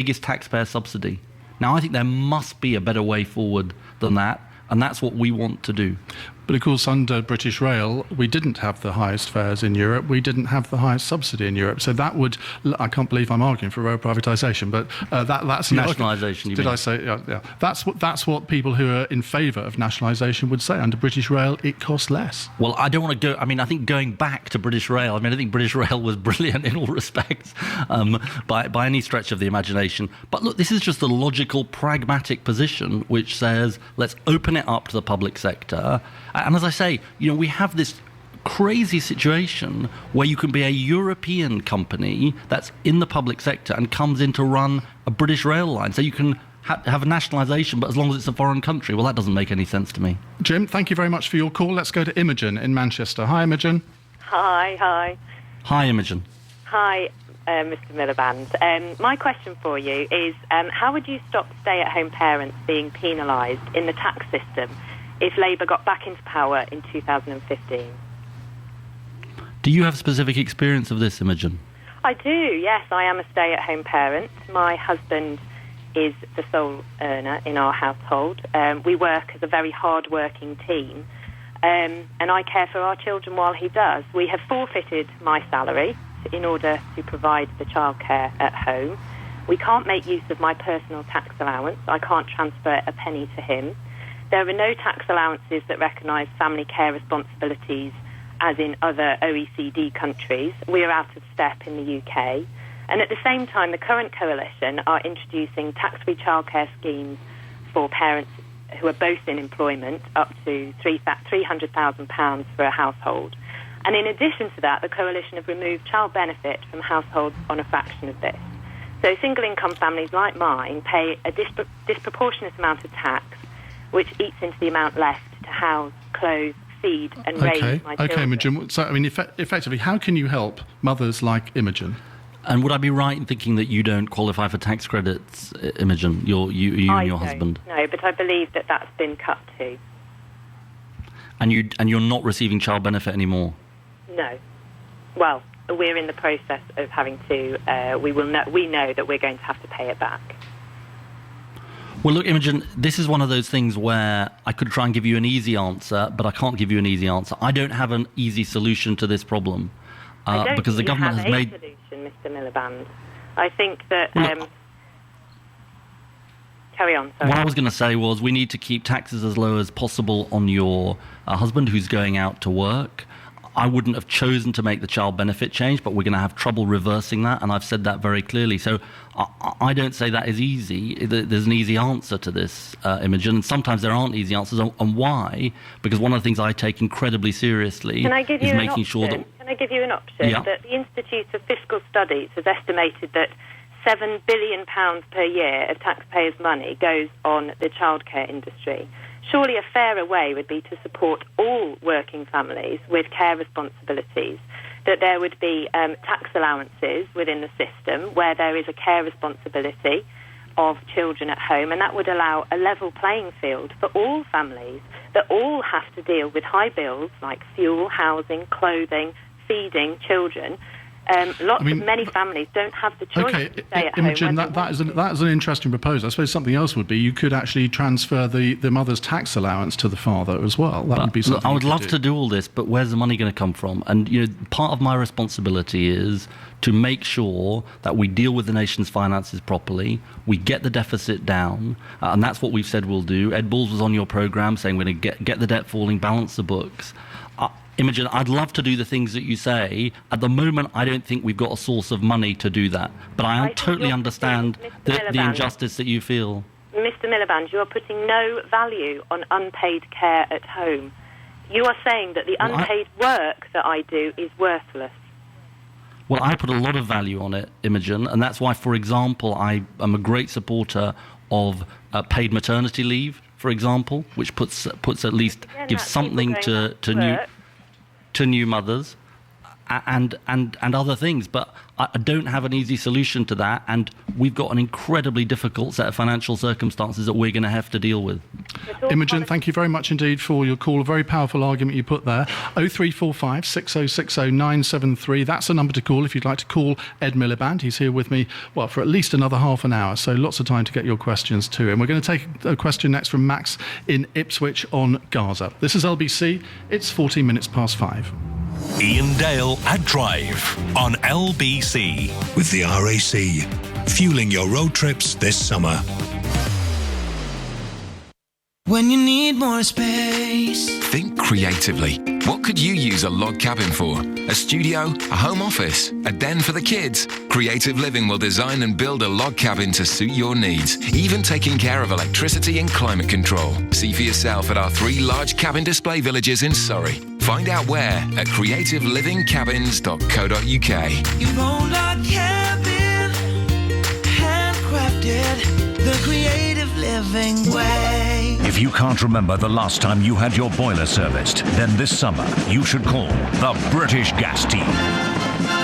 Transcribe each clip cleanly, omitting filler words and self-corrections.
biggest taxpayer subsidy. Now, I think there must be a better way forward than that, and that's what we want to do. But of course, under British Rail, we didn't have the highest fares in Europe. We didn't have the highest subsidy in Europe. So that would, I can't believe I'm arguing for road privatisation, but that's nationalisation. Did I say? Yeah. That's what people who are in favour of nationalisation would say. Under British Rail, it costs less. Well, I don't want to go. I mean, I think going back to British Rail. I think British Rail was brilliant in all respects, by any stretch of the imagination. But look, this is just a logical, pragmatic position which says let's open it up to the public sector. And as I say, we have this crazy situation where you can be a European company that's in the public sector and comes in to run a British rail line. So you can have a nationalisation, but as long as it's a foreign country. Well, that doesn't make any sense to me. Jim, thank you very much for your call. Let's go to Imogen in Manchester. Hi, Imogen. Hi. Hi, Imogen. Hi, Mr. Miliband. My question for you is, how would you stop stay-at-home parents being penalised in the tax system if Labour got back into power in 2015? Do you have specific experience of this, Imogen? I do, yes. I am a stay-at-home parent. My husband is the sole earner in our household. We work as a very hard-working team, and I care for our children while he does. We have forfeited my salary in order to provide the childcare at home. We can't make use of my personal tax allowance. I can't transfer a penny to him. There are no tax allowances that recognise family care responsibilities as in other OECD countries. We are out of step in the UK. And at the same time, the current coalition are introducing tax-free childcare schemes for parents who are both in employment, up to £300,000 for a household. And in addition to that, the coalition have removed child benefit from households on a fraction of this. So single-income families like mine pay a disproportionate amount of tax, which eats into the amount left to house, clothe, feed and raise my children. Okay, Imogen. So, effectively, how can you help mothers like Imogen? And would I be right in thinking that you don't qualify for tax credits, Imogen, you and your husband? No, but I believe that that's been cut too. And you're not receiving child benefit anymore? No. Well, we're in the process of having to. We know that we're going to have to pay it back. Well, look, Imogen, this is one of those things where I could try and give you an easy answer, but I can't give you an easy answer. I don't have an easy solution to this problem because the government has made. Solution, Mr. Miliband. I think that. Carry on. Sorry. What I was going to say was we need to keep taxes as low as possible on your husband who's going out to work. I wouldn't have chosen to make the child benefit change, but we're going to have trouble reversing that, and I've said that very clearly. So I don't say that is easy. There's an easy answer to this, Imogen, and sometimes there aren't easy answers. And why? Because one of the things I take incredibly seriously is making sure that... Can I give you an option? Yeah. That the Institute of Fiscal Studies has estimated that £7 billion per year of taxpayers' money goes on the childcare industry. Surely a fairer way would be to support all working families with care responsibilities, that there would be tax allowances within the system where there is a care responsibility of children at home, and that would allow a level playing field for all families that all have to deal with high bills like fuel, housing, clothing, feeding children. Many families don't have the choice to stay at Imogen, home. that is an interesting proposal. I suppose something else would be you could actually transfer the mother's tax allowance to the father as well. That would be something. I would love to do all this, but where's the money going to come from? And part of my responsibility is to make sure that we deal with the nation's finances properly, we get the deficit down, and that's what we've said we'll do. Ed Balls was on your programme saying we're going to get the debt falling, balance the books. Imogen, I'd love to do the things that you say. At the moment, I don't think we've got a source of money to do that. But I totally understand the injustice that you feel. Mr. Miliband, you are putting no value on unpaid care at home. You are saying that the unpaid work that I do is worthless. Well, I put a lot of value on it, Imogen, and that's why, for example, I am a great supporter of paid maternity leave, for example, which puts at least gives something to new mothers and other things. But I don't have an easy solution to that, and we've got an incredibly difficult set of financial circumstances that we're going to have to deal with. Imogen, thank you very much indeed for your call. A very powerful argument you put there. 0345 6060 973. That's the number to call if you'd like to call Ed Miliband. He's here with me, well, for at least another half an hour, so lots of time to get your questions to him. We're going to take a question next from Max in Ipswich on Gaza. This is LBC. It's 14 minutes past 5. Iain Dale at Drive on LBC. With the RAC, fueling your road trips this summer. When you need more space. Think creatively. What could you use a log cabin for? A studio? A home office? A den for the kids? Creative Living will design and build a log cabin to suit your needs, even taking care of electricity and climate control. See for yourself at our 3 large cabin display villages in Surrey. Find out where at creativelivingcabins.co.uk. Your own log cabin, handcrafted, the creative living way. If you can't remember the last time you had your boiler serviced, then this summer you should call the British Gas Team.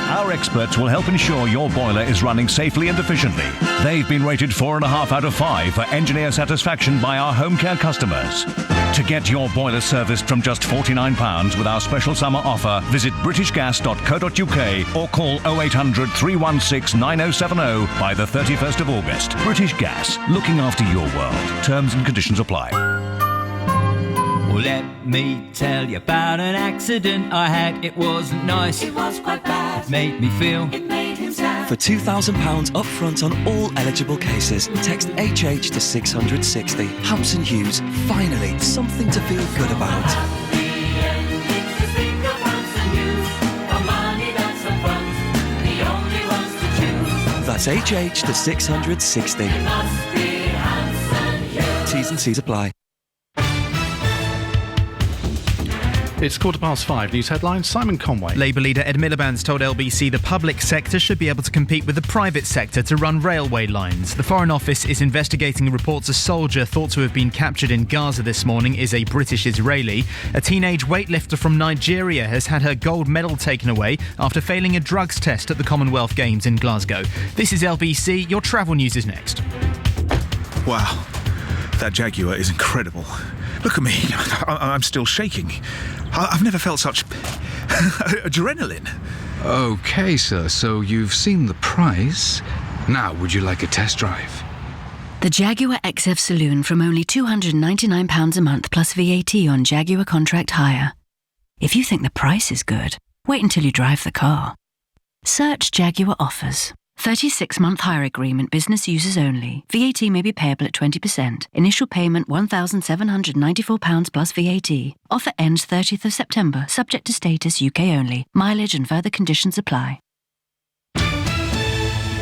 Our experts will help ensure your boiler is running safely and efficiently. They've been rated 4.5 out of 5 for engineer satisfaction by our home care customers. To get your boiler serviced from just £49 with our special summer offer, visit britishgas.co.uk or call 0800 316 9070 by the 31st of August. British Gas, looking after your world. Terms and conditions apply. Well, let me tell you about an accident I had. It wasn't nice. It was quite bad. It made me feel. It made him sad. For £2,000 upfront on all eligible cases, text HH to 660. Hampson Hughes, finally something to feel good about. That's HH to 660. It must be Hampson Hughes. T's and C's apply. It's 5:15. News headlines. Simon Conway. Labour leader Ed Miliband's told LBC the public sector should be able to compete with the private sector to run railway lines. The Foreign Office is investigating reports a soldier thought to have been captured in Gaza this morning is a British Israeli. A teenage weightlifter from Nigeria has had her gold medal taken away after failing a drugs test at the Commonwealth Games in Glasgow. This is LBC. Your travel news is next. Wow, that Jaguar is incredible. Look at me, I'm still shaking. I've never felt such adrenaline. OK, sir, so you've seen the price. Now, would you like a test drive? The Jaguar XF Saloon from only £299 a month plus VAT on Jaguar contract hire. If you think the price is good, wait until you drive the car. Search Jaguar offers. 36-month hire agreement, business users only. VAT may be payable at 20%. Initial payment £1,794 plus VAT. Offer ends 30th of September, subject to status, UK only. Mileage and further conditions apply.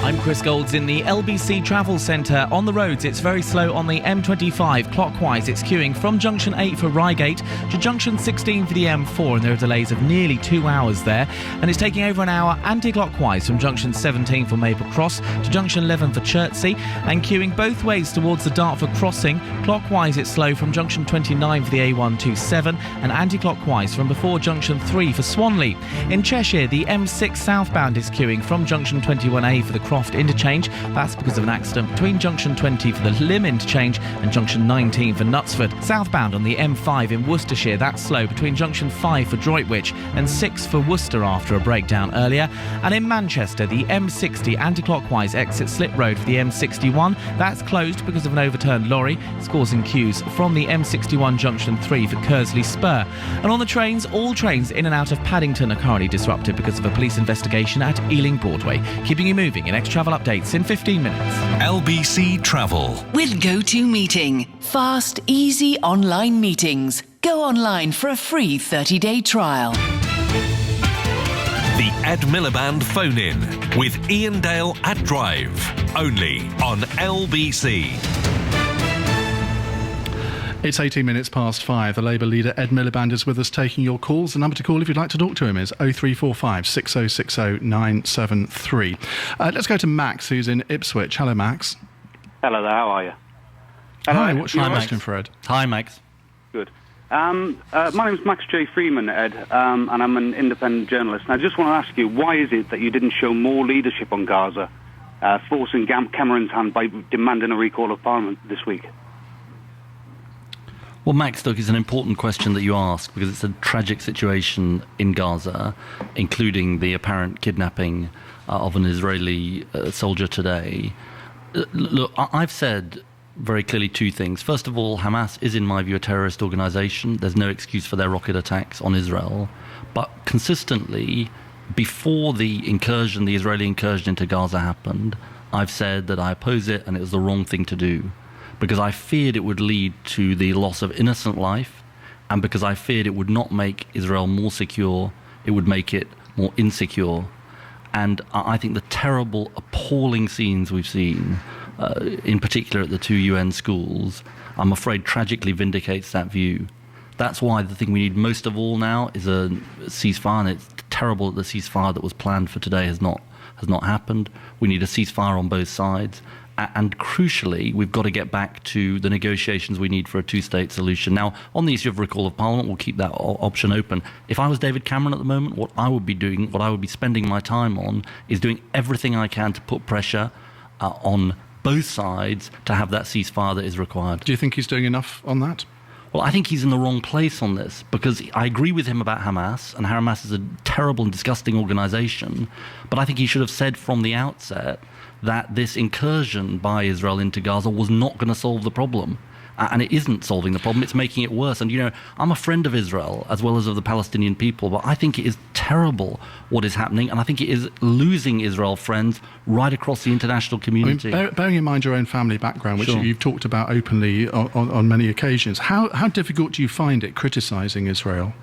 I'm Chris Golds in the LBC Travel Centre. On the roads, it's very slow on the M25 clockwise. It's queuing from Junction 8 for Reigate to Junction 16 for the M4, and there are delays of nearly 2 hours there. And it's taking over an hour anti-clockwise from Junction 17 for Maple Cross to Junction 11 for Chertsey, and queuing both ways towards the Dartford crossing. Clockwise, it's slow from Junction 29 for the A127 and anti-clockwise from before Junction 3 for Swanley. In Cheshire, the M6 southbound is queuing from Junction 21A for the Croft interchange. That's because of an accident between Junction 20 for the Lymm interchange and Junction 19 for Knutsford. Southbound on the M5 in Worcestershire, that's slow between Junction 5 for Droitwich and 6 for Worcester after a breakdown earlier. And in Manchester, the M60 anti-clockwise exit Slip Road for the M61, that's closed because of an overturned lorry. It's causing queues from the M61 Junction 3 for Kersley Spur. And on the trains, all trains in and out of Paddington are currently disrupted because of a police investigation at Ealing Broadway. Keeping you moving in travel updates in 15 minutes. LBC Travel. With GoToMeeting. Fast, easy online meetings. Go online for a free 30-day trial. The Ed Miliband phone-in with Iain Dale at Drive. Only on LBC. It's 18 minutes past 5. The Labour leader Ed Miliband is with us taking your calls. The number to call if you'd like to talk to him is 0345 6060 973. Let's go to Max, who's in Ipswich. Hello, Max. Hello there, how are you? Hi, what's your question for Ed? Hi, Max. Good. My name's Max Jay Freeman, Ed, and I'm an independent journalist. And I just want to ask you, why is it that you didn't show more leadership on Gaza, forcing Cameron's hand by demanding a recall of Parliament this week? Well, Max, look, it's an important question that you ask because it's a tragic situation in Gaza, including the apparent kidnapping of an Israeli soldier today. Look, I've said very clearly two things. First of all, Hamas is, in my view, a terrorist organization. There's no excuse for their rocket attacks on Israel. But consistently, before the incursion, the Israeli incursion into Gaza happened, I've said that I oppose it and it was the wrong thing to do, because I feared it would lead to the loss of innocent life, and because I feared it would not make Israel more secure, it would make it more insecure. And I think the terrible, appalling scenes we've seen, in particular at the 2 UN schools, I'm afraid tragically vindicates that view. That's why the thing we need most of all now is a ceasefire, and it's terrible that the ceasefire that was planned for today has not happened. We need a ceasefire on both sides. And crucially, we've got to get back to the negotiations we need for a two-state solution. Now, on the issue of recall of Parliament, we'll keep that option open. If I was David Cameron at the moment, what I would be doing, what I would be spending my time on, is doing everything I can to put pressure on both sides to have that ceasefire that is required. Do you think he's doing enough on that? Well, I think he's in the wrong place on this, because I agree with him about Hamas, and Hamas is a terrible and disgusting organisation, but I think he should have said from the outset that this incursion by Israel into Gaza was not going to solve the problem. And it isn't solving the problem, it's making it worse. And, you know, I'm a friend of Israel as well as of the Palestinian people, but I think it is terrible what is happening, and I think it is losing Israel friends right across the international community. I mean, bearing in mind your own family background, which Sure. you've talked about openly on many occasions, how difficult do you find it criticising Israel?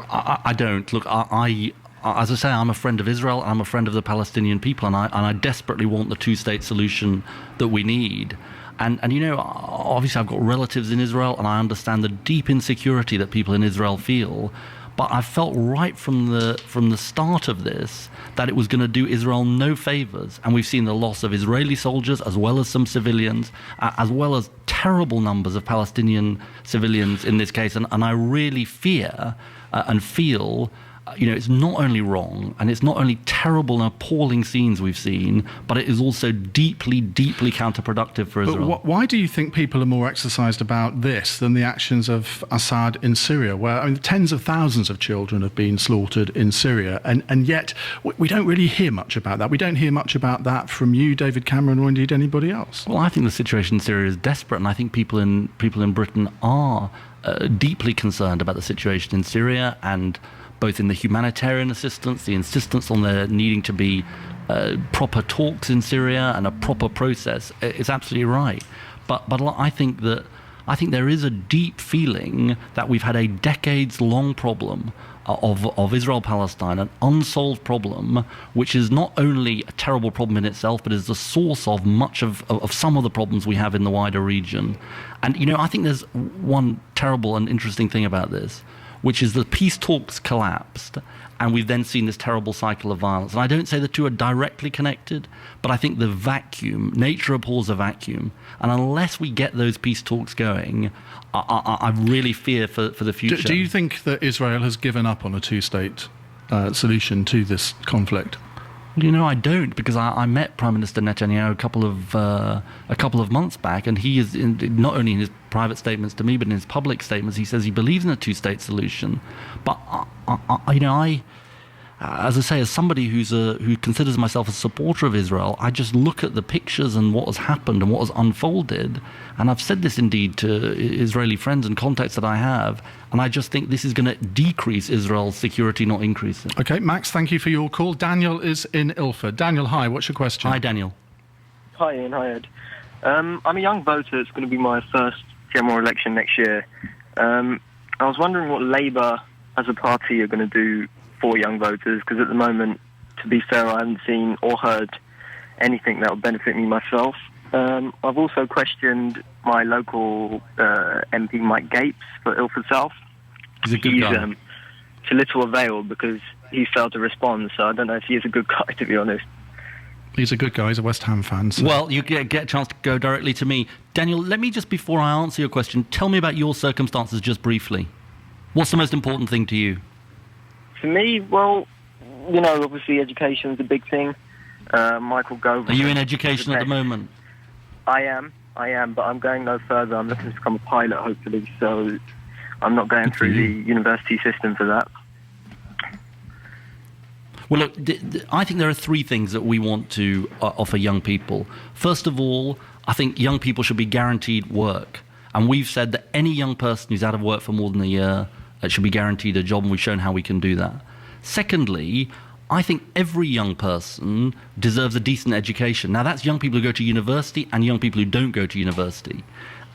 I don't. Look, as I say, I'm a friend of Israel, I'm a friend of the Palestinian people, and I desperately want the two-state solution that we need. And you know, obviously I've got relatives in Israel, and I understand the deep insecurity that people in Israel feel. But I felt right from the start of this that it was going to do Israel no favors. And we've seen the loss of Israeli soldiers as well as some civilians, as well as terrible numbers of Palestinian civilians in this case. And I really fear and feel, you know, it's not only wrong and it's not only terrible and appalling scenes we've seen, but it is also deeply, deeply counterproductive for Israel. But why do you think people are more exercised about this than the actions of Assad in Syria, where, I mean, tens of thousands of children have been slaughtered in Syria, and yet we don't really hear much about that. We don't hear much about that from you, David Cameron, or indeed anybody else. Well, I think the situation in Syria is desperate, and I think people in Britain are deeply concerned about the situation in Syria, and both in the humanitarian assistance, the insistence on there needing to be proper talks in Syria and a proper process. It's absolutely right. But I think there is a deep feeling that we've had a decades-long problem of Israel-Palestine, an unsolved problem, which is not only a terrible problem in itself, but is the source of much of some of the problems we have in the wider region. And, you know, I think there's one terrible and interesting thing about this, which is the peace talks collapsed, and we've then seen this terrible cycle of violence. And I don't say the two are directly connected, but I think the vacuum, nature abhors a vacuum, and unless we get those peace talks going, I really fear for the future. Do you think that Israel has given up on a two-state solution to this conflict? You know, I don't, because I met Prime Minister Netanyahu a couple of months back, and he is not only in his private statements to me, but in his public statements, he says he believes in a two-state solution. But as I say, as somebody who considers myself a supporter of Israel, I just look at the pictures and what has happened and what has unfolded, and I've said this indeed to Israeli friends and contacts that I have, and I just think this is going to decrease Israel's security, not increase it. Okay, Max, thank you for your call. Daniel is in Ilford. Daniel, hi, what's your question? Hi, Daniel. Hi, Ian. Hi, Ed. I'm a young voter. It's going to be my first general election next year. I was wondering what Labour as a party are going to do for young voters, because at the moment, to be fair, I haven't seen or heard anything that would benefit me myself. I've also questioned my local MP, Mike Gates, for Ilford South. He's a good guy. To little avail, because he failed to respond, so I don't know if he is a good guy, to be honest. He's a good guy. He's a West Ham fan. So. Well, you get a chance to go directly to me. Daniel, let me just, before I answer your question, tell me about your circumstances just briefly. What's the most important thing to you? For me, well, you know, obviously education's a big thing. Michael Gove. Are you in education at the moment? I am. I am, but I'm going no further. I'm looking to become a pilot, hopefully, so I'm not going through the university system for that. Well, look, I think there are three things that we want to offer young people. First of all, I think young people should be guaranteed work. And we've said that any young person who's out of work for more than a year should be guaranteed a job, and we've shown how we can do that. Secondly, I think every young person deserves a decent education. Now, that's young people who go to university and young people who don't go to university.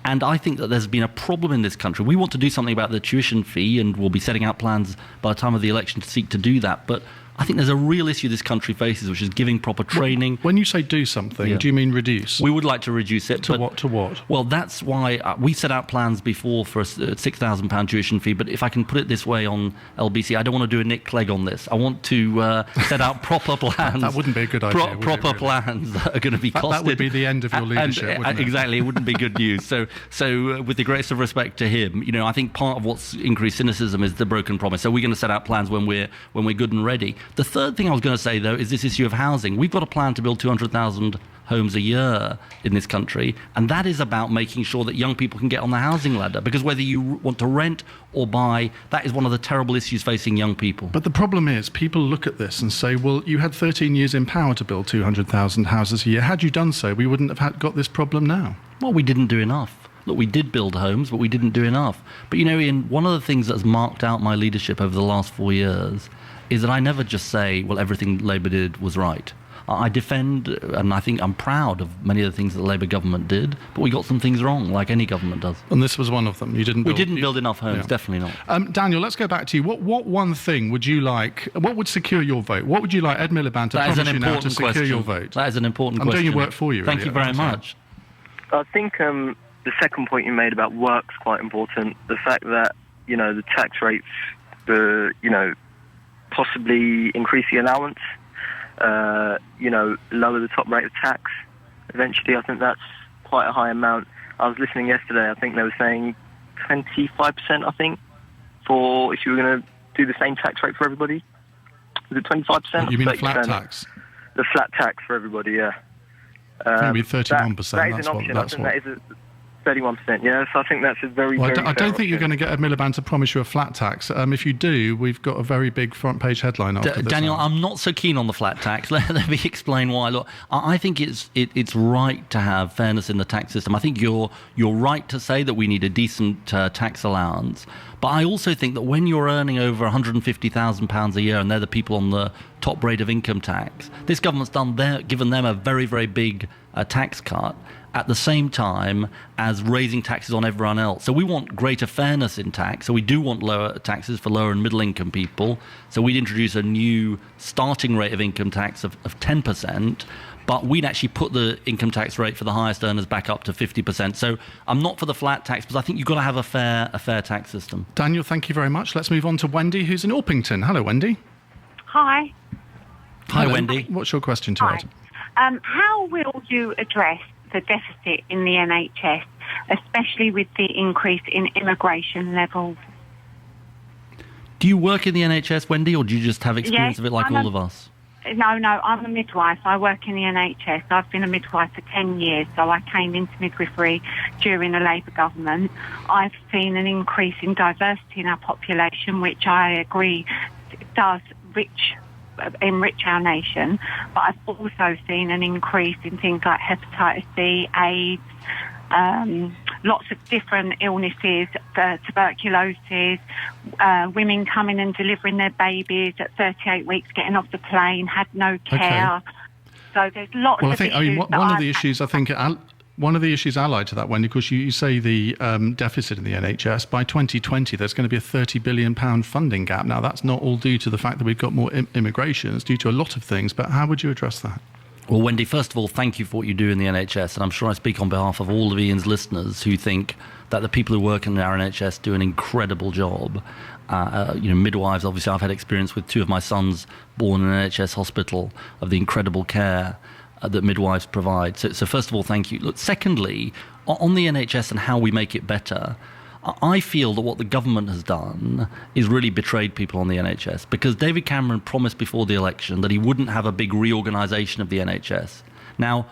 And I think that there's been a problem in this country. We want to do something about the tuition fee, and we'll be setting out plans by the time of the election to seek to do that. But I think there's a real issue this country faces, which is giving proper training. When you say do something, do you mean reduce? We would like to reduce it. To what? Well, that's why we set out plans before for a £6,000 tuition fee. But if I can put it this way on LBC, I don't want to do a Nick Clegg on this. I want to set out proper plans. That wouldn't be a good idea. Proper plans that are going to be costed. That would be the end of your leadership, wouldn't it? Exactly, it wouldn't be good news. So with the greatest of respect to him, I think part of what's increased cynicism is the broken promise. So we're going to set out plans when we're good and ready. The third thing I was going to say, though, is this issue of housing. We've got a plan to build 200,000 homes a year in this country, and that is about making sure that young people can get on the housing ladder, because whether you want to rent or buy, that is one of the terrible issues facing young people. But the problem is, people look at this and say, well, you had 13 years in power to build 200,000 houses a year. Had you done so, we wouldn't have got this problem now. Well, we didn't do enough. Look, we did build homes, but we didn't do enough. But, Ian, one of the things that's marked out my leadership over the last 4 years is that I never just say, well, everything Labour did was right. I defend, and I think I'm proud of many of the things that the Labour government did, but we got some things wrong, like any government does. And this was one of them. We didn't build enough homes, definitely not. Daniel, let's go back to you. What one thing would you like, what would secure your vote? What would you like Ed Miliband to promise you now to secure your vote? That is an important question. I'm doing your work for you. Thank you very much. I think the second point you made about work's quite important. The fact that, the tax rates, possibly increase the allowance, lower the top rate of tax. Eventually, I think that's quite a high amount. I was listening yesterday, I think they were saying 25%, I think, for if you were going to do the same tax rate for everybody. Was it 25%? You mean the flat tax? The flat tax for everybody, yeah. Maybe 31%. That is an option. I think that is 31%, yeah. So I think that's a very, very I don't think you're going to get Ed Miliband to promise you a flat tax. If you do, we've got a very big front page headline after this. Daniel, I'm not so keen on the flat tax. Let me explain why. Look, I think it's right to have fairness in the tax system. I think you're right to say that we need a decent tax allowance. But I also think that when you're earning over £150,000 a year, and they're the people on the top rate of income tax, this government's given them a very, very big tax cut at the same time as raising taxes on everyone else. So we want greater fairness in tax. So we do want lower taxes for lower and middle income people. So we'd introduce a new starting rate of income tax of 10%. But we'd actually put the income tax rate for the highest earners back up to 50%. So I'm not for the flat tax, because I think you've got to have a fair tax system. Daniel, thank you very much. Let's move on to Wendy, who's in Orpington. Hello, Wendy. Hi. Hi, Wendy. What's your question to Ed? How will you address the deficit in the NHS, especially with the increase in immigration levels? Do you work in the NHS, Wendy, or do you just have experience of it like all of us? No, I'm a midwife. I work in the NHS. I've been a midwife for 10 years, so I came into midwifery during the Labour government. I've seen an increase in diversity in our population, which I agree does enrich our nation, but I've also seen an increase in things like hepatitis C, AIDS, lots of different illnesses, tuberculosis, women coming and delivering their babies at 38 weeks, getting off the plane, had no care. Okay. So there's lots of issues. One of the issues, I think, one of the issues allied to that, Wendy, because you say the deficit in the NHS, by 2020 there's going to be a £30 billion funding gap. Now, that's not all due to the fact that we've got more immigration. It's due to a lot of things. But how would you address that? Well, Wendy, first of all, thank you for what you do in the NHS. And I'm sure I speak on behalf of all of Ian's listeners who think that the people who work in our NHS do an incredible job. Midwives, obviously, I've had experience with 2 of my sons born in an NHS hospital of the incredible care that midwives provide. So first of all, thank you. Look, secondly, on the NHS and how we make it better, I feel that what the government has done is really betrayed people on the NHS, because David Cameron promised before the election that he wouldn't have a big reorganisation of the NHS. Now,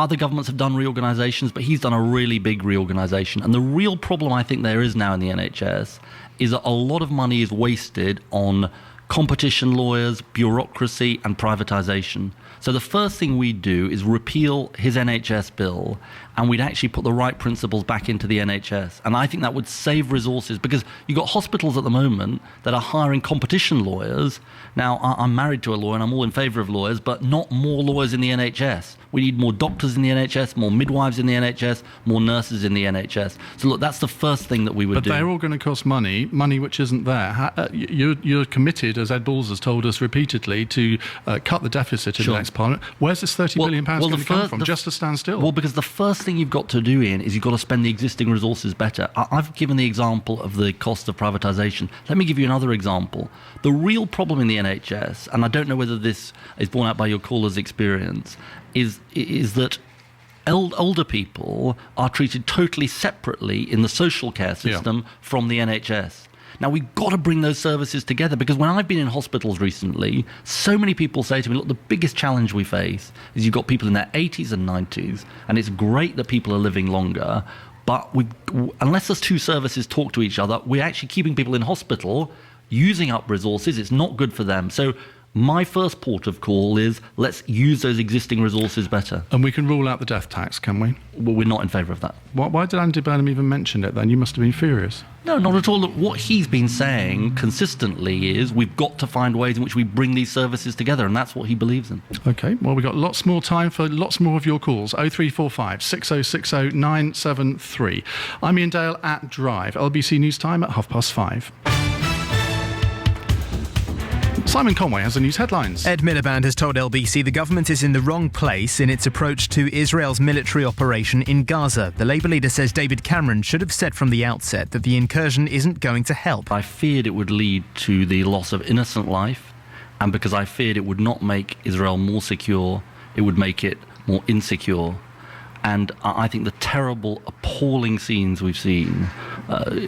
other governments have done reorganisations, but he's done a really big reorganisation. And the real problem I think there is now in the NHS is that a lot of money is wasted on competition lawyers, bureaucracy and privatisation. So the first thing we'd do is repeal his NHS bill, and we'd actually put the right principles back into the NHS. And I think that would save resources, because you've got hospitals at the moment that are hiring competition lawyers. Now, I'm married to a lawyer and I'm all in favour of lawyers, but not more lawyers in the NHS. We need more doctors in the NHS, more midwives in the NHS, more nurses in the NHS. So look, that's the first thing that we would do. But they're all going to cost money which isn't there. You're committed, as Ed Balls has told us repeatedly, to cut the deficit in the next Parliament. Where's this £30 billion going to come from? Just to stand still? Well, because the first thing you've got to do, Ian, is you've got to spend the existing resources better. I've given the example of the cost of privatisation. Let me give you another example. The real problem in the NHS, and I don't know whether this is borne out by your caller's experience, is that older people are treated totally separately in the social care system from the NHS. Now, we've got to bring those services together, because when I've been in hospitals recently, so many people say to me, look, the biggest challenge we face is you've got people in their 80s and 90s, and it's great that people are living longer, but unless those two services talk to each other, we're actually keeping people in hospital, using up resources. It's not good for them. So my first port of call is let's use those existing resources better. And we can rule out the death tax, can we? Well, we're not in favour of that. Why did Andy Burnham even mention it then? You must have been furious. No, not at all. Look, what he's been saying consistently is we've got to find ways in which we bring these services together, and that's what he believes in. OK, well, we've got lots more time for lots more of your calls. 0345 6060 973. I'm Iain Dale at Drive. LBC News Time at 5:30. Simon Conway has the news headlines. Ed Miliband has told LBC the government is in the wrong place in its approach to Israel's military operation in Gaza. The Labour leader says David Cameron should have said from the outset that the incursion isn't going to help. I feared it would lead to the loss of innocent life, and because I feared it would not make Israel more secure, it would make it more insecure. And I think the terrible, appalling scenes we've seen,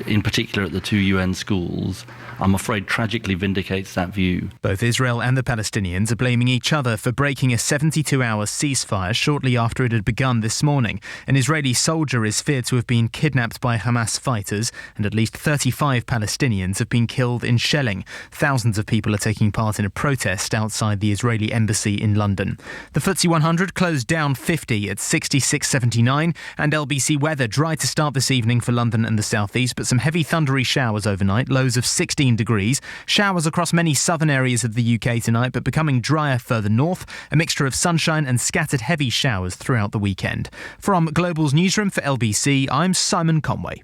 in particular at the two UN schools, I'm afraid tragically vindicates that view. Both Israel and the Palestinians are blaming each other for breaking a 72-hour ceasefire shortly after it had begun this morning. An Israeli soldier is feared to have been kidnapped by Hamas fighters, and at least 35 Palestinians have been killed in shelling. Thousands of people are taking part in a protest outside the Israeli embassy in London. The FTSE 100 closed down 50 at 66.79, and LBC weather dry to start this evening for London and the southeast, but some heavy thundery showers overnight, lows of 16 degrees. Showers across many southern areas of the UK tonight, but becoming drier further north. A mixture of sunshine and scattered heavy showers throughout the weekend. From Global's newsroom for LBC, I'm Simon Conway.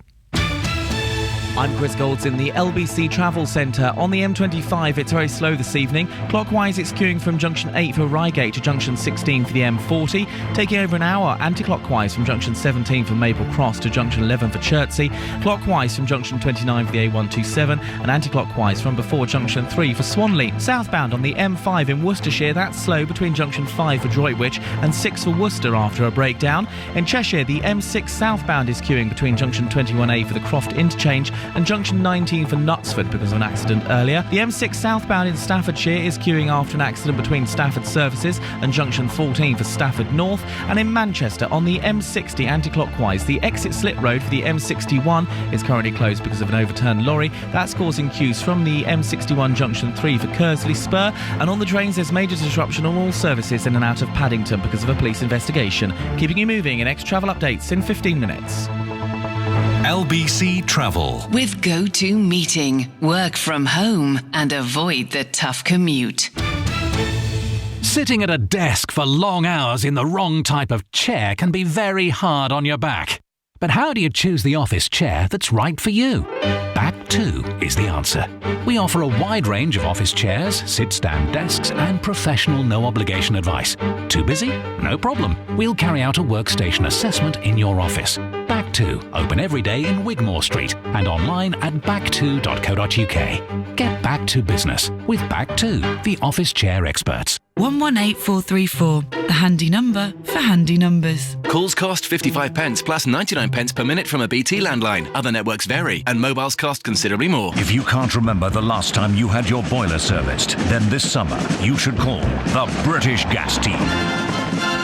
I'm Chris Golds in the LBC Travel Centre. On the M25, it's very slow this evening. Clockwise, it's queuing from junction 8 for Reigate to junction 16 for the M40, taking over an hour anti-clockwise from junction 17 for Maple Cross to junction 11 for Chertsey, clockwise from junction 29 for the A127, and anti-clockwise from before junction 3 for Swanley. Southbound on the M5 in Worcestershire, that's slow between junction 5 for Droitwich and 6 for Worcester after a breakdown. In Cheshire, the M6 southbound is queuing between junction 21A for the Croft interchange and junction 19 for Knutsford because of an accident earlier. The M6 southbound in Staffordshire is queuing after an accident between Stafford Services and junction 14 for Stafford North. And in Manchester, on the M60 anti-clockwise, the exit Slit Road for the M61 is currently closed because of an overturned lorry. That's causing queues from the M61 junction 3 for Kersley Spur. And on the trains, there's major disruption on all services in and out of Paddington because of a police investigation. Keeping you moving in extra travel updates in 15 minutes. LBC Travel. With Go-To Meeting. Work from home and avoid the tough commute. Sitting at a desk for long hours in the wrong type of chair can be very hard on your back. But how do you choose the office chair that's right for you? Back2 is the answer. We offer a wide range of office chairs, sit-stand desks, and professional no-obligation advice. Too busy? No problem. We'll carry out a workstation assessment in your office. Back2, open every day in Wigmore Street and online at back2.co.uk. Get back to business with Back2, the office chair experts. 118434, the handy number for handy numbers. Calls cost 55 pence plus 99 pence per minute from a BT landline. Other networks vary, and mobiles cost considerably more. If you can't remember the last time you had your boiler serviced, then this summer you should call the British Gas Team.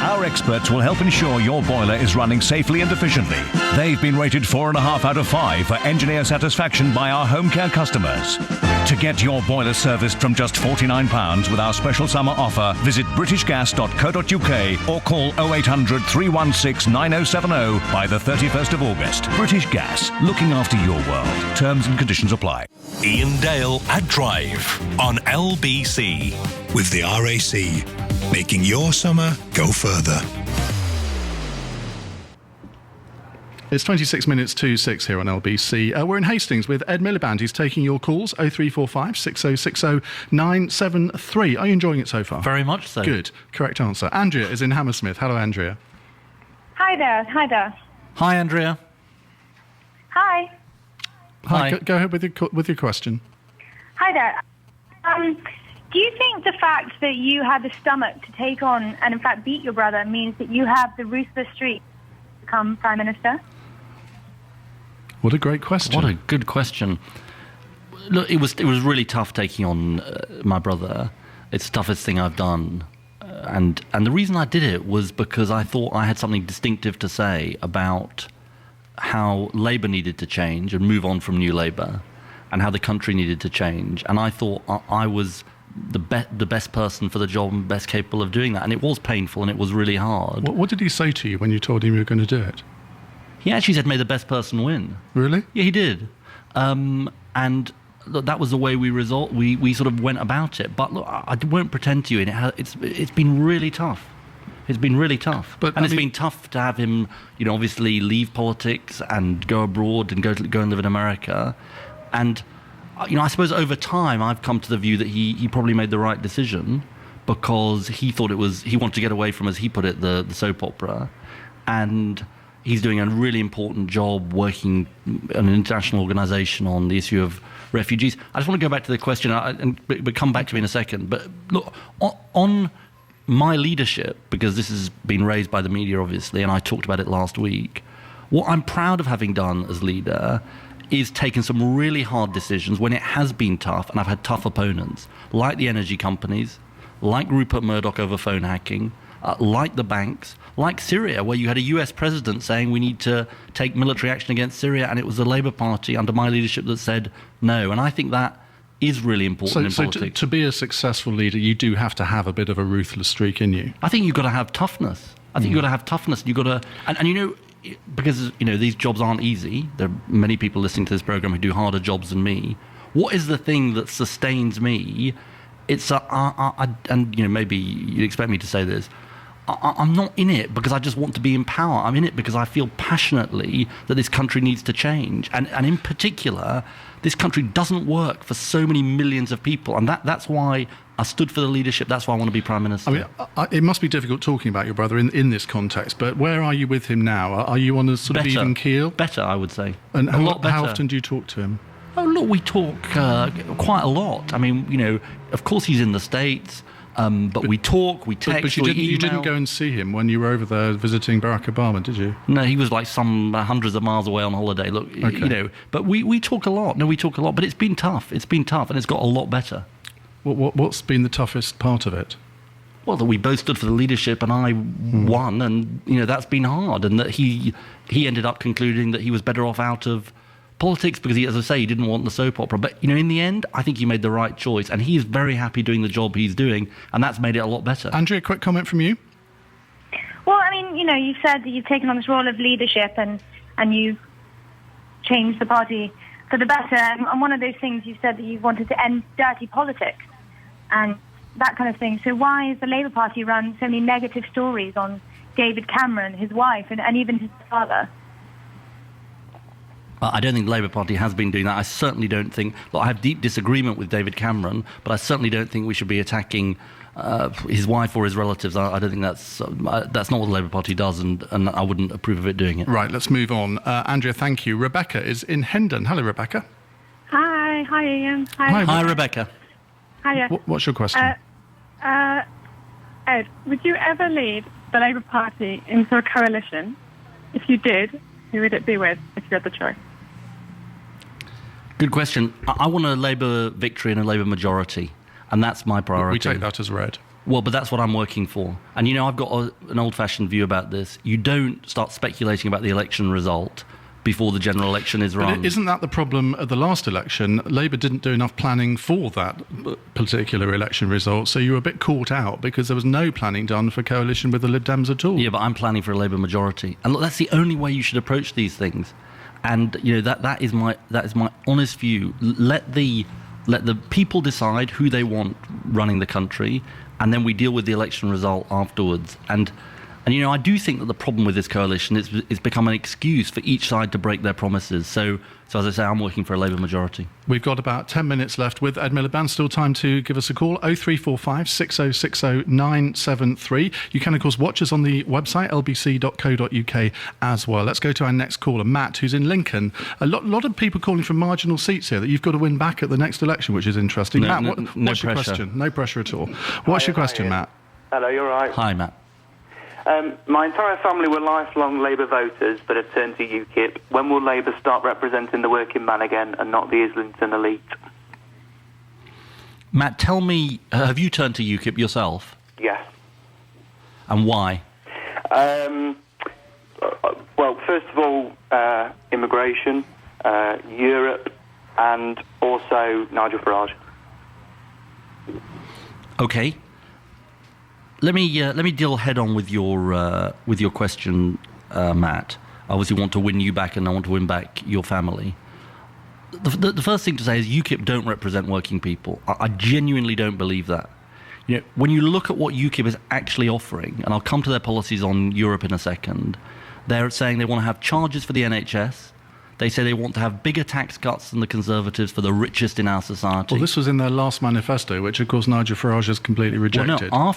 Our experts will help ensure your boiler is running safely and efficiently. They've been rated 4.5 out of 5 for engineer satisfaction by our home care customers. To get your boiler serviced from just £49 with our special summer offer, visit britishgas.co.uk or call 0800 316 9070 by the 31st of August. British Gas, looking after your world. Terms and conditions apply. Iain Dale at Drive on LBC. With the RAC, making your summer go further. It's 26 minutes to 6 here on LBC. We're in Hastings with Ed Miliband. He's taking your calls, 0345 6060 973. Are you enjoying it so far? Very much so. Good. Correct answer. Andrea is in Hammersmith. Hello, Andrea. Hi there. Hi there. Hi, Andrea. Hi. Hi. Go ahead with your question. Hi there. Do you think the fact that you had the stomach to take on and, in fact, beat your brother means that you have the ruthless streak to become Prime Minister? What a great question. What a good question. Look, it was really tough taking on my brother. It's the toughest thing I've done. And the reason I did it was because I thought I had something distinctive to say about how Labour needed to change and move on from New Labour, and how the country needed to change. And I thought I was the best person for the job and best capable of doing that. And it was painful and it was really hard. What did he say to you when you told him you were going to do it? He actually said, "May the best person win." Really? Yeah, he did. And look, that was the way we sort of went about it. But look, I won't pretend to you, it's been really tough. It's been really tough. It's been tough to have him, obviously leave politics and go abroad and go and live in America. And, I suppose over time I've come to the view that he probably made the right decision, because he thought he wanted to get away from, as he put it, the soap opera. And he's doing a really important job working in an international organisation on the issue of refugees. I just want to go back to the question, but come back to me in a second. But look, on my leadership, because this has been raised by the media, obviously, and I talked about it last week, what I'm proud of having done as leader is taken some really hard decisions when it has been tough, and I've had tough opponents, like the energy companies, like Rupert Murdoch over phone hacking, like the banks, like Syria, where you had a US president saying we need to take military action against Syria, and it was the Labour Party under my leadership that said no. And I think that is really important in politics. To be a successful leader, you do have to have a bit of a ruthless streak in you. I think you've got to have toughness. I think you've got to have toughness. You've got to, and because these jobs aren't easy. There are many people listening to this program who do harder jobs than me. What is the thing that sustains me? It's maybe you'd expect me to say this. I'm not in it because I just want to be in power. I'm in it because I feel passionately that this country needs to change. And in particular, this country doesn't work for so many millions of people. And that's why I stood for the leadership. That's why I want to be Prime Minister. I mean, it must be difficult talking about your brother in this contect, but where are you with him now? Are you on a sort of even keel? Better, I would say. And a lot better. How often do you talk to him? Oh, look, we talk quite a lot. I mean, of course he's in the States. But we talk, we text, but you didn't go and see him when you were over there visiting Barack Obama, did you? No, he was like some hundreds of miles away on holiday. Look, okay. But we talk a lot. No, we talk a lot. But it's been tough. It's been tough, and it's got a lot better. What's been the toughest part of it? Well, that we both stood for the leadership, and I won, and that's been hard. And that he ended up concluding that he was better off out of politics because, as I say, he didn't want the soap opera. But, in the end, I think he made the right choice. And he's very happy doing the job he's doing. And that's made it a lot better. Andrea, a quick comment from you? Well, I mean, you've said that you've taken on this role of leadership and you've changed the party for the better. And one of those things you've said that you wanted to end dirty politics and that kind of thing. So why has the Labour Party run so many negative stories on David Cameron, his wife, and even his father? I don't think the Labour Party has been doing that. I certainly don't think... Look, I have deep disagreement with David Cameron, but I certainly don't think we should be attacking his wife or his relatives. I don't think that's not what the Labour Party does, and I wouldn't approve of it doing it. Right, let's move on. Andrea, thank you. Rebecca is in Hendon. Hello, Rebecca. Hi Iain. Hi, Rebecca. Hiya. What's your question? Ed, would you ever lead the Labour Party into a coalition? If you did, who would it be with if you had the choice? Good question. I want a Labour victory and a Labour majority, and that's my priority. We take that as read. Well, but that's what I'm working for. And, I've got an old-fashioned view about this. You don't start speculating about the election result before the general election is run. But isn't that the problem at the last election? Labour didn't do enough planning for that particular election result, so you were a bit caught out because there was no planning done for coalition with the Lib Dems at all. Yeah, but I'm planning for a Labour majority. And look, that's the only way you should approach these things. And, that is my honest view. Let the people decide who they want running the country, and then we deal with the election result afterwards. And I do think that the problem with this coalition is it's become an excuse for each side to break their promises. So as I say, I'm working for a Labour majority. We've got about 10 minutes left with Ed Miliband. Still time to give us a call, 0345 6060 973. You can, of course, watch us on the website, lbc.co.uk as well. Let's go to our next caller, Matt, who's in Lincoln. A lot of people calling from marginal seats here that you've got to win back at the next election, which is interesting. No, Matt, what's your question? No pressure at all. What's your question, Matt? Hello, you're right. Hi, Matt. My entire family were lifelong Labour voters but have turned to UKIP. When will Labour start representing the working man again and not the Islington elite? Matt, tell me, have you turned to UKIP yourself? Yes. And why? Well, first of all, immigration, Europe, and also Nigel Farage. Okay. Let me deal head on with your question, Matt. I obviously want to win you back, and I want to win back your family. The first thing to say is UKIP don't represent working people. I genuinely don't believe that. When you look at what UKIP is actually offering, and I'll come to their policies on Europe in a second, they're saying they want to have charges for the NHS. They say they want to have bigger tax cuts than the Conservatives for the richest in our society. Well, this was in their last manifesto, which, of course, Nigel Farage has completely rejected. Well, no,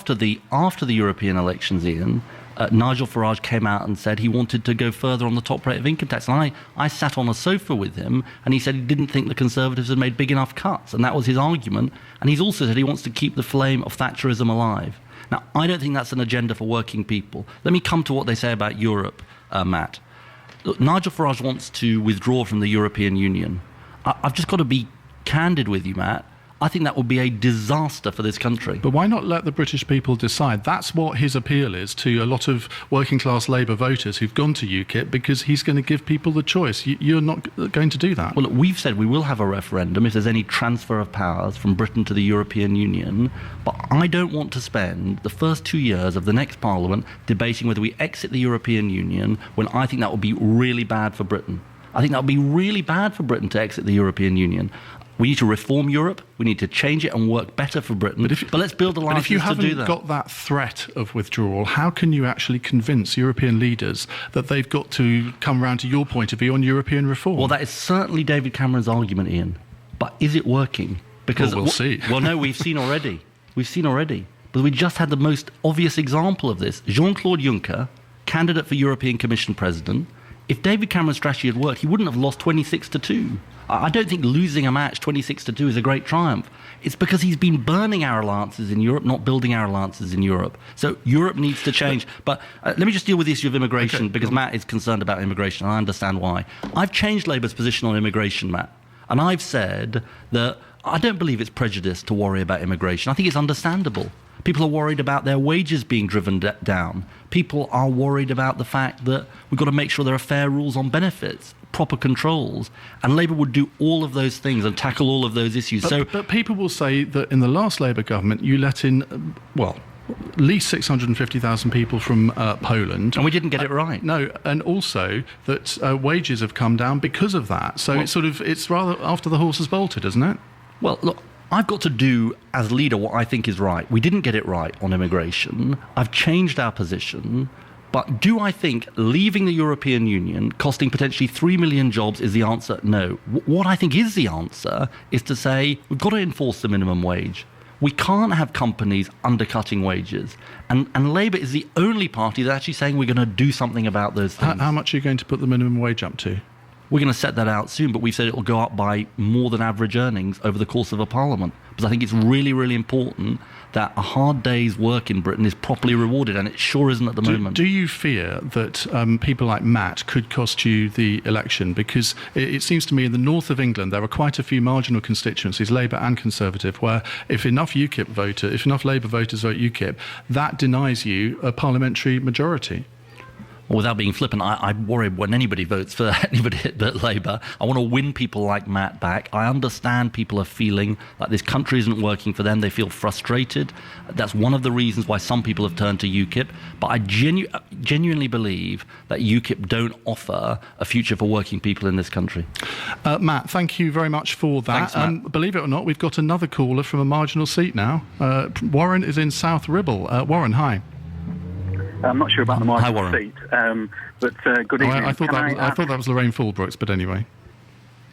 after the European elections, Ian, Nigel Farage came out and said he wanted to go further on the top rate of income tax. And I sat on a sofa with him, and he said he didn't think the Conservatives had made big enough cuts. And that was his argument. And he's also said he wants to keep the flame of Thatcherism alive. Now, I don't think that's an agenda for working people. Let me come to what they say about Europe, Matt. Look, Nigel Farage wants to withdraw from the European Union. I've just got to be candid with you, Matt. I think that would be a disaster for this country. But why not let the British people decide? That's what his appeal is to a lot of working-class Labour voters who've gone to UKIP, because he's going to give people the choice. You're not going to do that. Well, look, we've said we will have a referendum if there's any transfer of powers from Britain to the European Union, but I don't want to spend the first 2 years of the next Parliament debating whether we exit the European Union, when I think that would be really bad for Britain. I think that would be really bad for Britain to exit the European Union. We need to reform Europe. We need to change it and work better for Britain. But let's build alliances to do that. But if you haven't got that threat of withdrawal, how can you actually convince European leaders that they've got to come round to your point of view on European reform? Well, that is certainly David Cameron's argument, Ian. But is it working? Because we'll see. Well, no, we've seen already. But we just had the most obvious example of this. Jean-Claude Juncker, candidate for European Commission President. If David Cameron's strategy had worked, he wouldn't have lost 26-2. I don't think losing a match 26-2 is a great triumph. It's because he's been burning our alliances in Europe, not building our alliances in Europe. So Europe needs to change. But let me just deal with the issue of immigration, because Matt is concerned about immigration, and I understand why. I've changed Labour's position on immigration, Matt. And I've said that I don't believe it's prejudice to worry about immigration. I think it's understandable. People are worried about their wages being driven down. People are worried about the fact that we've got to make sure there are fair rules on benefits, proper controls, and Labour would do all of those things and tackle all of those issues. But people will say that in the last Labour government you let in, at least 650,000 people from Poland. And we didn't get it right. No, and also that wages have come down because of that. So it's rather after the horse has bolted, isn't it? Well, look, I've got to do, as leader, what I think is right. We didn't get it right on immigration. I've changed our position. But do I think leaving the European Union, costing potentially 3 million jobs, is the answer? No. What I think is the answer is to say we've got to enforce the minimum wage. We can't have companies undercutting wages. And Labour is the only party that's actually saying we're going to do something about those things. How much are you going to put the minimum wage up to? We're going to set that out soon, but we've said it will go up by more than average earnings over the course of a parliament. because I think it's really, really important that a hard day's work in Britain is properly rewarded, and it sure isn't at the moment. Do you fear that people like Matt could cost you the election? Because it seems to me in the north of England there are quite a few marginal constituencies, Labour and Conservative, where if enough Labour voters vote UKIP, that denies you a parliamentary majority. Without being flippant, I worry when anybody votes for anybody but Labour. I want to win people like Matt back. I understand people are feeling like this country isn't working for them. They feel frustrated. That's one of the reasons why some people have turned to UKIP. But I genuinely believe that UKIP don't offer a future for working people in this country. Matt, thank you very much for that. Thanks, Matt. Believe it or not, we've got another caller from a marginal seat now. Warren is in South Ribble. Warren, hi. I'm not sure about the marginal seat, but good evening. I thought that was Lorraine Fullbrooks, but anyway.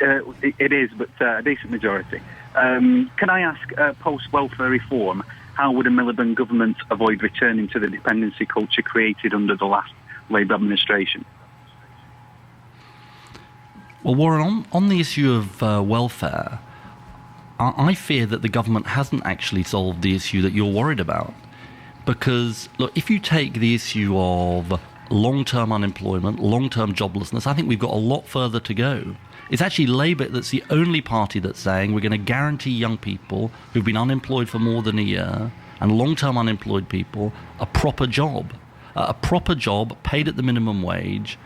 It is, but a decent majority. Can I ask, post-welfare reform, how would a Miliband government avoid returning to the dependency culture created under the last Labour administration? Well, Warren, on the issue of welfare, I fear that the government hasn't actually solved the issue that you're worried about. Because, look, if you take the issue of long-term unemployment, long-term joblessness, I think we've got a lot further to go. It's actually Labour that's the only party that's saying we're going to guarantee young people who've been unemployed for more than a year and long-term unemployed people a proper job paid at the minimum wage,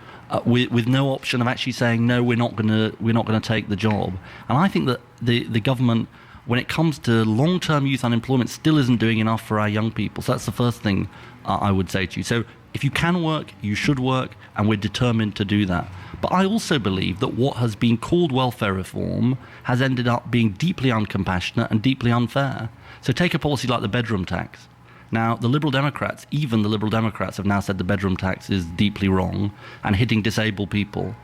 with no option of actually saying no, we're not going to take the job. And I think that the government, when it comes to long-term youth unemployment, still isn't doing enough for our young people. So that's the first thing I would say to you. So if you can work, you should work, and we're determined to do that. But I also believe that what has been called welfare reform has ended up being deeply uncompassionate and deeply unfair. So take a policy like the bedroom tax. Now, even the Liberal Democrats have now said the bedroom tax is deeply wrong and hitting disabled people.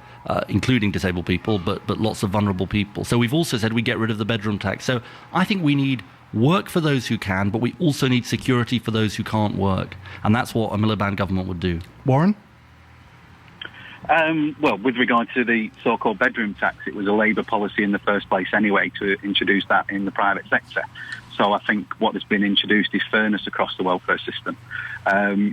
Including disabled people, but lots of vulnerable people. So we've also said we get rid of the bedroom tax. So I think we need work for those who can, but we also need security for those who can't work. And that's what a Miliband government would do. Warren? Well, with regard to the so-called bedroom tax, it was a Labour policy in the first place anyway to introduce that in the private sector. So I think what has been introduced is fairness across the welfare system.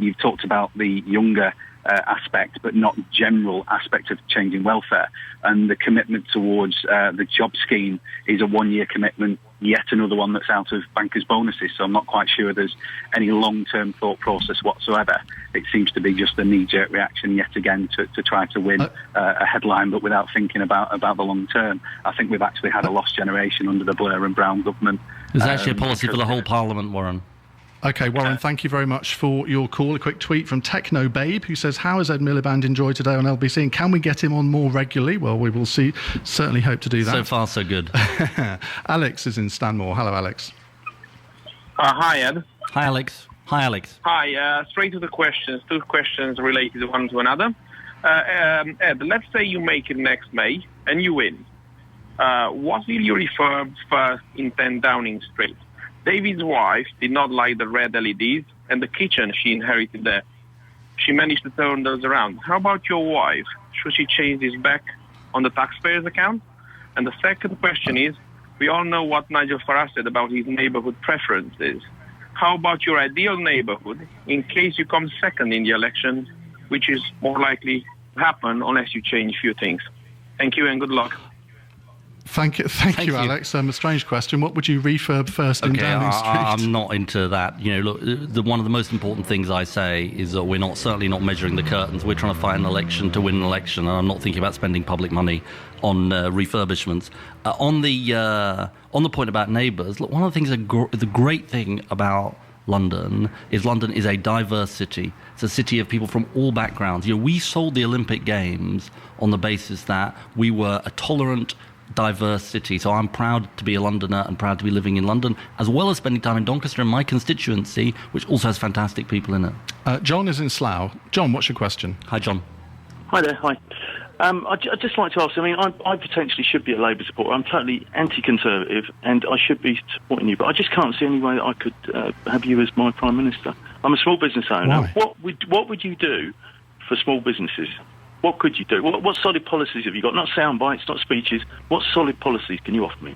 You've talked about the younger aspect, but not general aspect of changing welfare. And the commitment towards the job scheme is a one-year commitment, yet another one that's out of bankers' bonuses. So I'm not quite sure there's any long-term thought process whatsoever. It seems to be just a knee-jerk reaction yet again to try to win a headline, but without thinking about the long term. I think we've actually had a lost generation under the Blair and Brown government. There's actually a policy for the whole Parliament, Warren. OK, Warren, thank you very much for your call. A quick tweet from Techno Babe, who says, how has Ed Miliband enjoyed today on LBC, and can we get him on more regularly? Well, we will see. Certainly hope to do that. So far, so good. Alex is in Stanmore. Hello, Alex. Hi, Ed. Hi, Alex. Hi, straight to the questions. Two questions related one to another. Ed, let's say you make it next May and you win. What will you refurb first in 10 Downing Street? David's wife did not like the red LEDs and the kitchen she inherited there. She managed to turn those around. How about your wife? Should she change this back on the taxpayer's account? And the second question is, we all know what Nigel Farage said about his neighbourhood preferences. How about your ideal neighbourhood in case you come second in the election, which is more likely to happen unless you change a few things? Thank you and good luck. Thank you, Alex. A strange question. What would you refurb first in Downing Street? I'm not into that. Look, one of the most important things I say is that we're certainly not measuring the curtains. We're trying to fight an election to win an election, and I'm not thinking about spending public money on refurbishments. On the point about neighbours, look, one of the things, the great thing about London is a diverse city. It's a city of people from all backgrounds. We sold the Olympic Games on the basis that we were a tolerant, diverse city. So I'm proud to be a Londoner and proud to be living in London, as well as spending time in Doncaster in my constituency, which also has fantastic people in it. John is in Slough. John, what's your question? Hi, John. Hi there. Hi. I'd just like to ask, I potentially should be a Labour supporter. I'm totally anti-Conservative and I should be supporting you, but I just can't see any way that I could have you as my Prime Minister. I'm a small business owner. Why? What would you do for small businesses? What could you do? What solid policies have you got? Not sound bites, not speeches. What solid policies can you offer me?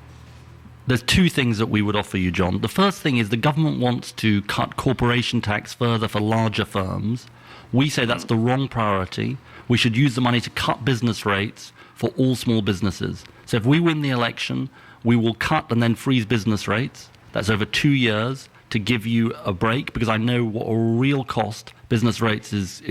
There's two things that we would offer you, John. The first thing is the government wants to cut corporation tax further for larger firms. We say that's the wrong priority. We should use the money to cut business rates for all small businesses. So if we win the election, we will cut and then freeze business rates. That's over 2 years to give you a break, because I know what a real cost business rates is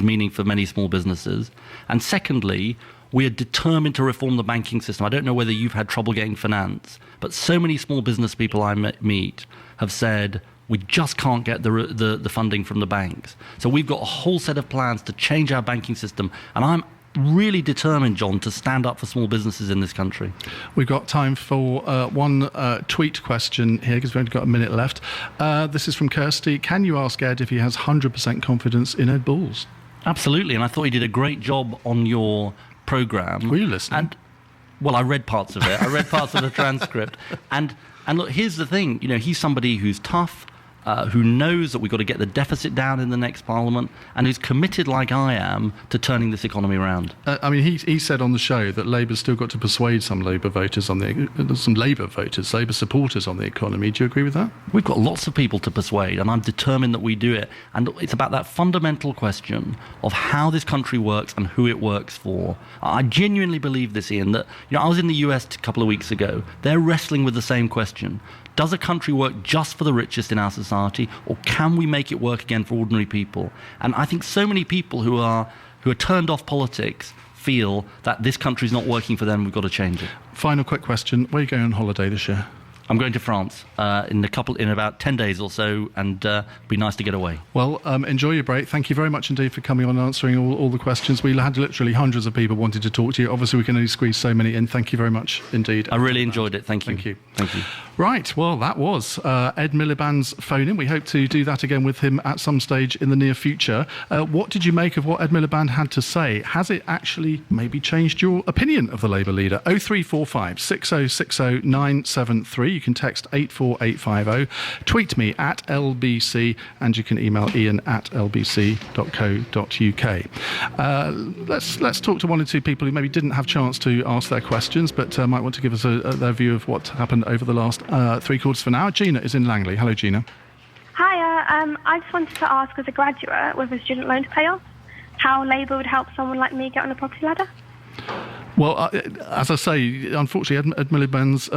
meaning for many small businesses. And secondly, we are determined to reform the banking system. I don't know whether you've had trouble getting finance, but so many small business people I meet have said, we just can't get the funding from the banks. So we've got a whole set of plans to change our banking system, and I'm really determined, John, to stand up for small businesses in this country. We've got time for one tweet question here, because we've only got a minute left. This is from Kirsty. Can you ask Ed if he has 100% confidence in Ed Balls? Absolutely, and I thought he did a great job on your programme. Were you listening? And, well, I read parts of it. I read parts of the transcript. And look, here's the thing. You know, he's somebody who's tough, who knows that we've got to get the deficit down in the next Parliament, and who's committed, like I am, to turning this economy around. I mean, he said on the show that Labour's still got to persuade some Labour voters Labour supporters on the economy. Do you agree with that? We've got lots of people to persuade, and I'm determined that we do it. And it's about that fundamental question of how this country works and who it works for. I genuinely believe this, Ian, that, you know, I was in the US a couple of weeks ago. They're wrestling with the same question. Does a country work just for the richest in our society, or can we make it work again for ordinary people? And I think so many people who are turned off politics feel that this country's not working for them. We've got to change it. Final quick question. Where are you going on holiday this year? I'm going to France in about 10 days or so, and it'd be nice to get away. Well, enjoy your break. Thank you very much indeed for coming on and answering all the questions. We had literally hundreds of people wanting to talk to you. Obviously, we can only squeeze so many in. Thank you very much indeed. I really enjoyed it. Thank you. Thank you. Thank you. Right, well, that was Ed Miliband's phone-in. We hope to do that again with him at some stage in the near future. What did you make of what Ed Miliband had to say? Has it actually maybe changed your opinion of the Labour leader? 0345 6060 973. You can text 84850. Tweet me at LBC, and you can email Ian at lbc.co.uk. Let's talk to one or two people who maybe didn't have a chance to ask their questions, but might want to give us their view of what happened over the last 3/4 of an hour. Gina is in Langley. Hello, Gina. Hiya. I just wanted to ask, as a graduate with a student loan to pay off, how Labour would help someone like me get on the property ladder? Well, as I say, unfortunately, Ed Miliband's